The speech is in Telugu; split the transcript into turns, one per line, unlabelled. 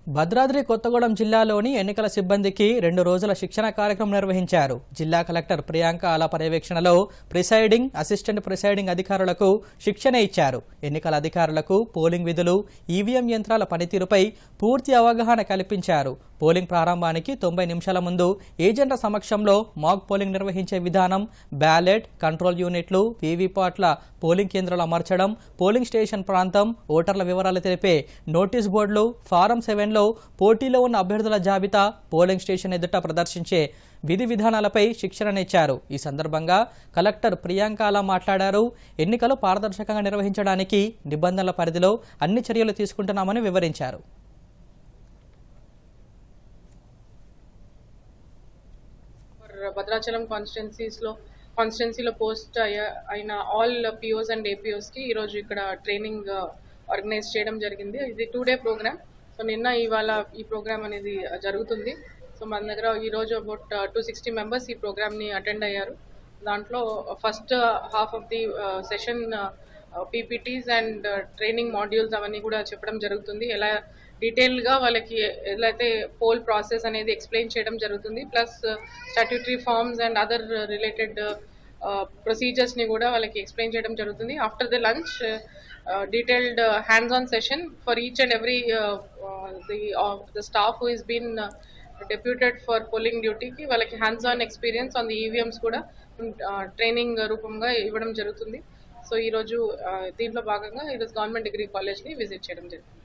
భద్రాద్రి కొత్తగూడెం జిల్లాలోని ఎన్నికల సిబ్బందికి 2 రోజుల శిక్షణ కార్యక్రమం నిర్వహించారు. జిల్లా కలెక్టర్ ప్రియాంక ఆల పర్యవేక్షణలో ప్రిసైడింగ్, అసిస్టెంట్ ప్రిసైడింగ్ అధికారులకు శిక్షణ ఇచ్చారు. ఎన్నికల అధికారులకు పోలింగ్ విధులు, ఈవీఎం యంత్రాల పనితీరుపై పూర్తి అవగాహన కల్పించారు. పోలింగ్ ప్రారంభానికి 90 నిమిషాల ముందు ఏజెంట్ల సమక్షంలో మాక్ పోలింగ్ నిర్వహించే విధానం, బ్యాలెట్, కంట్రోల్ యూనిట్లు, వీవీప్యాట్ల పోలింగ్ కేంద్రాలు అమర్చడం, పోలింగ్ స్టేషన్ ప్రాంతం, ఓటర్ల వివరాలు తెలిపే నోటీస్ బోర్డులు, ఫారం 7లో పోటీలో ఉన్న అభ్యర్థుల జాబితా, పోలింగ్ స్టేషన్ ఎదుట ప్రదర్శించే విధి విధానాలపై శిక్షణనిచ్చారు. ఈ సందర్భంగా కలెక్టర్ ప్రియాంక ఆల మాట్లాడారు. ఎన్నికలు పారదర్శకంగా నిర్వహించడానికి నిబంధనల పరిధిలో అన్ని చర్యలు తీసుకుంటున్నామని వివరించారు.
భద్రాచలం కాన్స్టిట్యున్సీలో పోస్ట్ అయిన ఆల్ పిఓస్ అండ్ ఏపీఓస్ కి ఈరోజు ఇక్కడ ట్రైనింగ్ ఆర్గనైజ్ చేయడం జరిగింది. ఇది 2 డే ప్రోగ్రామ్. సో నిన్న ఇవాళ ఈ ప్రోగ్రామ్ అనేది జరుగుతుంది. సో మన దగ్గర ఈరోజు అబౌట్ 260 మెంబర్స్ ఈ ప్రోగ్రామ్ని అటెండ్ అయ్యారు. దాంట్లో first half of the session PPTs and training modules అవన్నీ కూడా చెప్పడం జరుగుతుంది. ఎలా డీటెయిల్గా వాళ్ళకి ఎలా అయితే పోల్ ప్రాసెస్ అనేది ఎక్స్ప్లెయిన్ చేయడం జరుగుతుంది. Plus statutory forms and other related ప్రొసీజర్స్ని కూడా వాళ్ళకి ఎక్స్ప్లెయిన్ చేయడం జరుగుతుంది. After the lunch detailed hands on session for each and every the staff who is been deputed for polling duty కి వాళ్ళకి hands on experience on the EVMs కూడా ట్రైనింగ్ రూపంగా ఇవ్వడం జరుగుతుంది. సో ఈరోజు దీంట్లో భాగంగా ఈరోజు గవర్నమెంట్ డిగ్రీ కాలేజ్ని విజిట్ చేయడం జరిగింది.